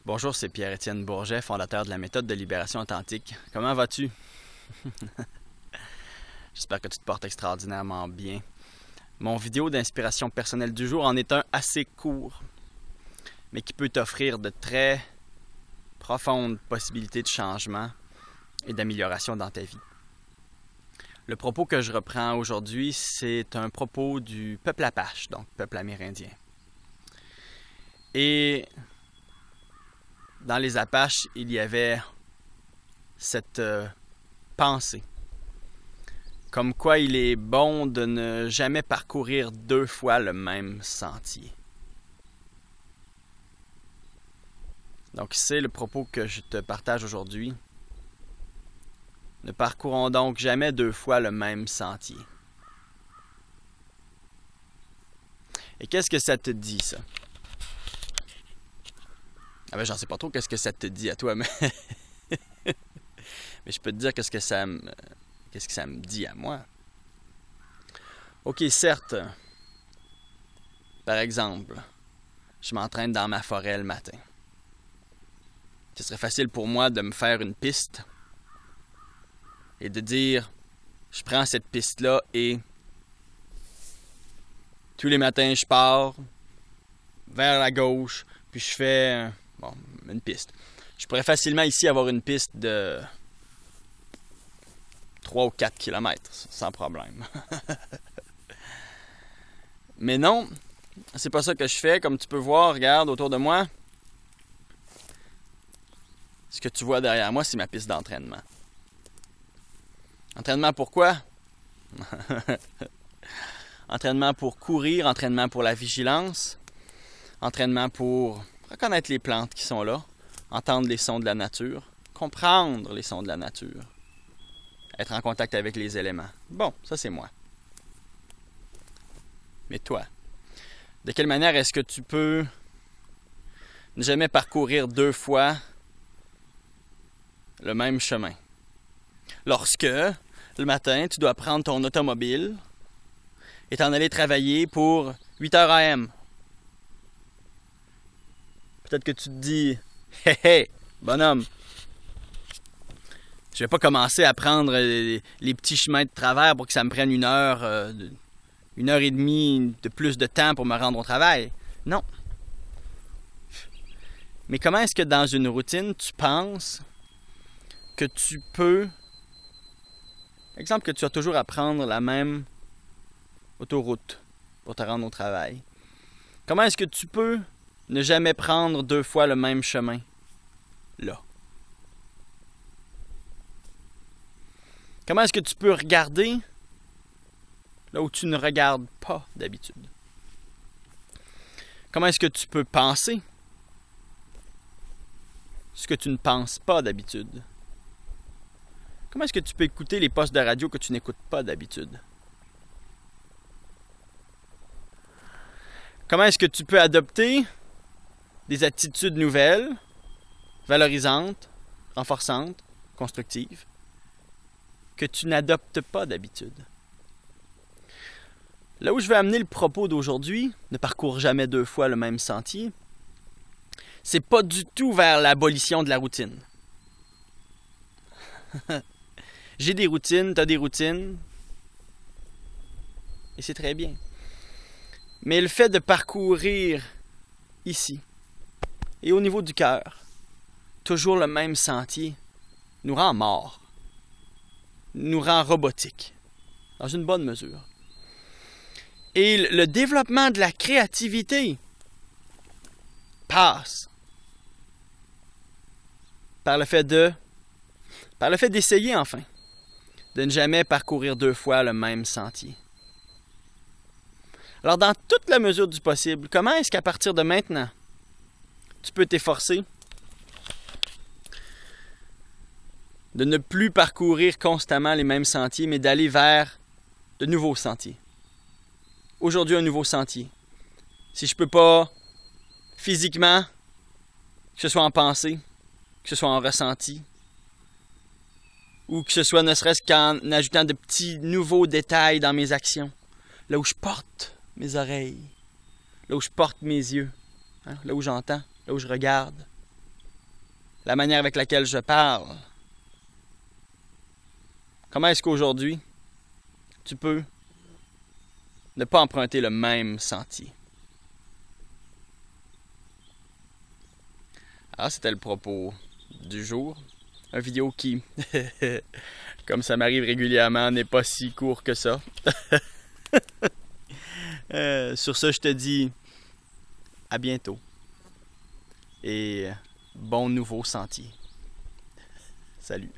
Bonjour, c'est Pierre-Étienne Bourget, fondateur de la méthode de libération authentique. Comment vas-tu? J'espère que tu te portes extraordinairement bien. Mon vidéo d'inspiration personnelle du jour en est un assez court, mais qui peut t'offrir de très profondes possibilités de changement et d'amélioration dans ta vie. Le propos que je reprends aujourd'hui, c'est un propos du peuple Apache, donc peuple amérindien. Et dans les Apaches, il y avait cette pensée, comme quoi il est bon de ne jamais parcourir deux fois le même sentier. Donc c'est le propos que je te partage aujourd'hui. Ne parcourons donc jamais deux fois le même sentier. Et qu'est-ce que ça te dit, ça? Ah ben, j'en sais pas trop qu'est-ce que ça te dit à toi, mais je peux te dire qu'est-ce que ça me dit à moi. Ok, certes, par exemple, je m'entraîne dans ma forêt le matin. Ce serait facile pour moi de me faire une piste et de dire, je prends cette piste-là et tous les matins, je pars vers la gauche, puis je fais une piste. Je pourrais facilement ici avoir une piste de 3 ou 4 km, sans problème. Mais non, c'est pas ça que je fais. Comme tu peux voir, regarde autour de moi. Ce que tu vois derrière moi, c'est ma piste d'entraînement. Entraînement pour quoi? Entraînement pour courir, entraînement pour la vigilance, entraînement pour reconnaître les plantes qui sont là, entendre les sons de la nature, comprendre les sons de la nature, être en contact avec les éléments. Bon, ça c'est moi. Mais toi, de quelle manière est-ce que tu peux ne jamais parcourir deux fois le même chemin? Lorsque, le matin, tu dois prendre ton automobile et t'en aller travailler pour 8h AM. Peut-être que tu te dis, « Hé, hé, bonhomme, je vais pas commencer à prendre les petits chemins de travers pour que ça me prenne une heure et demie de plus de temps pour me rendre au travail. » Non. Mais comment est-ce que dans une routine, tu penses que tu peux... Exemple que tu as toujours à prendre la même autoroute pour te rendre au travail. Comment est-ce que tu peux ne jamais prendre deux fois le même chemin? Là. Comment est-ce que tu peux regarder là où tu ne regardes pas d'habitude? Comment est-ce que tu peux penser ce que tu ne penses pas d'habitude? Comment est-ce que tu peux écouter les postes de radio que tu n'écoutes pas d'habitude? Comment est-ce que tu peux adopter des attitudes nouvelles, valorisantes, renforçantes, constructives, que tu n'adoptes pas d'habitude? Là où je veux amener le propos d'aujourd'hui, ne parcours jamais deux fois le même sentier, c'est pas du tout vers l'abolition de la routine. J'ai des routines, t'as des routines, et c'est très bien. Mais le fait de parcourir ici, et au niveau du cœur, toujours le même sentier, nous rend morts, nous rend robotiques, dans une bonne mesure. Et le développement de la créativité passe par le fait d'essayer enfin, de ne jamais parcourir deux fois le même sentier. Alors, dans toute la mesure du possible, comment est-ce qu'à partir de maintenant, tu peux t'efforcer de ne plus parcourir constamment les mêmes sentiers, mais d'aller vers de nouveaux sentiers? Aujourd'hui, un nouveau sentier. Si je ne peux pas physiquement, que ce soit en pensée, que ce soit en ressenti, ou que ce soit ne serait-ce qu'en ajoutant de petits nouveaux détails dans mes actions, là où je porte mes oreilles, là où je porte mes yeux, là où j'entends, là où je regarde, la manière avec laquelle je parle? Comment est-ce qu'aujourd'hui, tu peux ne pas emprunter le même sentier? Alors, c'était le propos du jour. Une vidéo qui, comme ça m'arrive régulièrement, n'est pas si court que ça. Sur ce, je te dis à bientôt et bon nouveau sentier. Salut.